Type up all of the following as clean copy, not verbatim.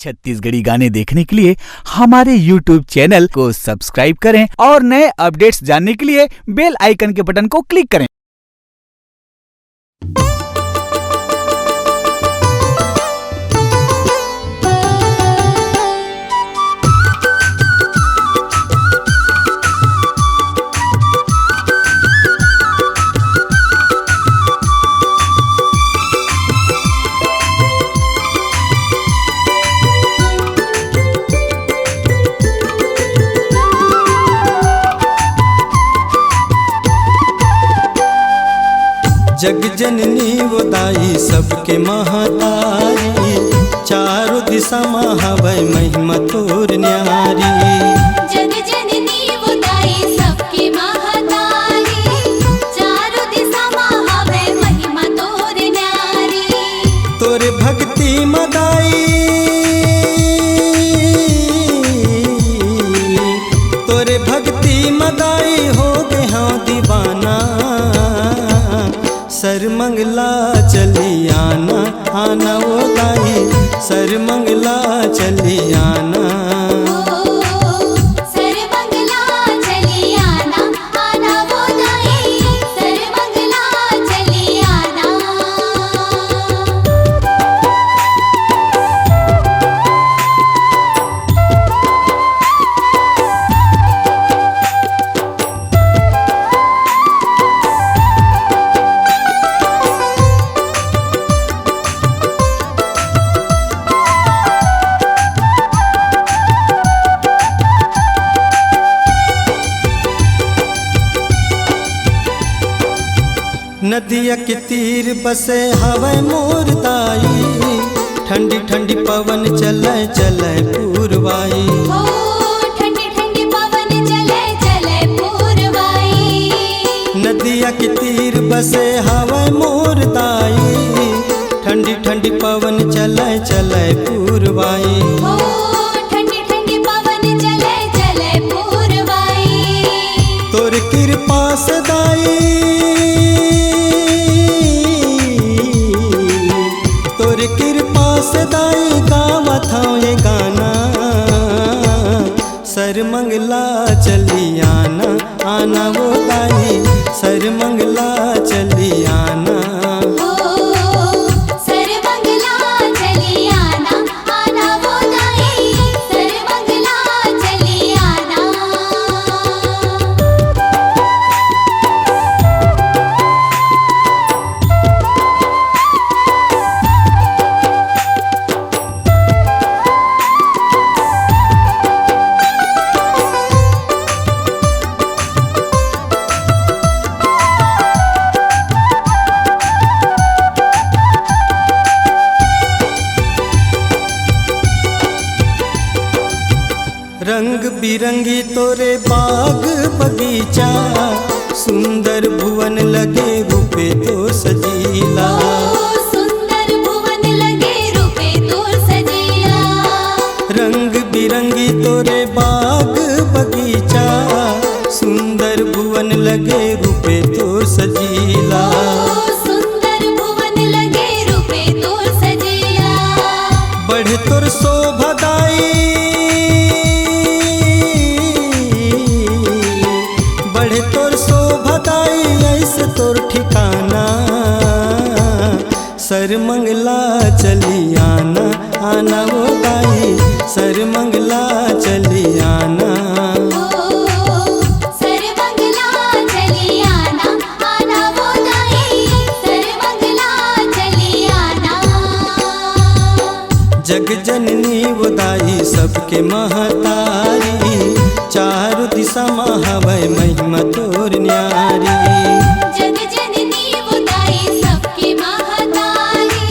छत्तीसगढ़ी गाने देखने के लिए हमारे YouTube चैनल को सब्सक्राइब करें और नए अपडेट्स जानने के लिए बेल आइकन के बटन को क्लिक करें। जग जननी वो दाई सबके महतारी, चारों दिशा हवै महिमा तोर न्यारी। जग जननी वो दाई सबके महतारी, चारों दिशा हवै महिमा तोर न्यारी। तोरे भक्ति मदाई, तोरे भक्ति मदाई हो गए हाँ दीवाना। सर मंगला चली आना, आना वो दाई सर मंगला चली आना। सर मंगला चली आना, आना वो दाई सर मंगला चली आना। नदिया के तीर बसे हवै मोर दाई, ठंडी ठंडी पवन चले चले पूरवाई। ओ ठंडी ठंडी पवन चले चले पूरवाई। नदिया के तीर बसे हवै मोर दाई, ठंडी ठंडी पवन चले चले पूरवाई। ओ ठंडी ठंडी पवन चले चले पूरवाई। तोर कृपा से दाई, तोर कृपा से दाई गावत हूँ ये गाना। सर मंगला चली आना, आना वो दाई सर मंगला चली आना। सर मंगला चली आना, आना वो दाई सर मंगला चली आना। रंग बिरंगी तोरे बाग बगीचा, सुंदर भुवन लगे रूपे तो सजीला। सुंदर भुवन लगे रूपे तोर सजीला। रंग बिरंगी तोरे बाग बगीचा, सुंदर भुवन लगे रूपे तो सजीला। सुंदर भुवन लगे रूपे तोर सजीला। बढ़ तोर शोभा दाई, बढ़े तोर शोभा दाई ऐसे तोर ठिकाना। सर मंगला चली आना, आना वो दाई सर मंगला चली आना। सर मंगला चली आना, आना वो दाई सर मंगला चली आना। जग जननी वो दाई सबके महतारी, चारों दिशा हवै महिमा तोर न्यारी। जग जननी वो दाई सबके महतारी,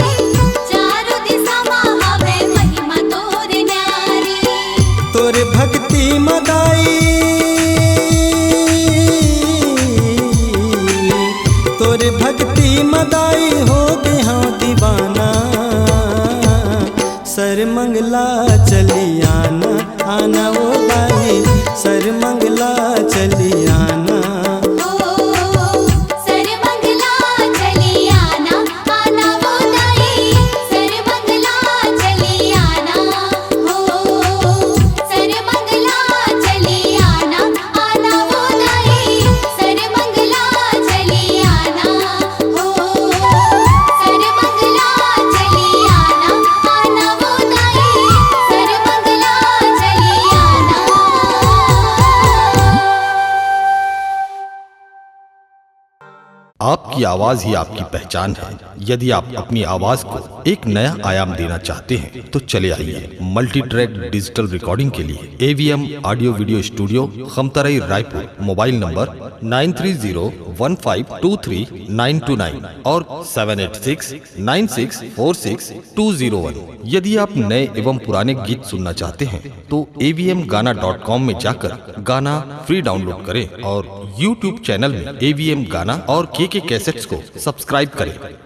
चारों दिशा हवै महिमा तोर न्यारी। तोरे भक्ति मदाई, तोरे भक्ति मदाई हो गए हाँ दीवाना। सर मंगला चली आना, आना वो दाई सर मंगला चली आना। सर मंगला चली आना, आना वो दाई सर मंगला चली आना। आपकी आवाज ही आपकी पहचान है। यदि आप अपनी आवाज को एक नया आयाम देना चाहते हैं तो चले आइए मल्टी ट्रैक डिजिटल रिकॉर्डिंग के लिए AVM audio video studio, Khamtarai, Raipur. Mobile number 9301523929 और 7869646201। यदि आप नए एवं पुराने गीत सुनना चाहते हैं तो avmgana.com में जाकर गाना फ्री डाउनलोड करें और YouTube चैनल में AVM गाना और KK कैसेट्स को सब्सक्राइब करें।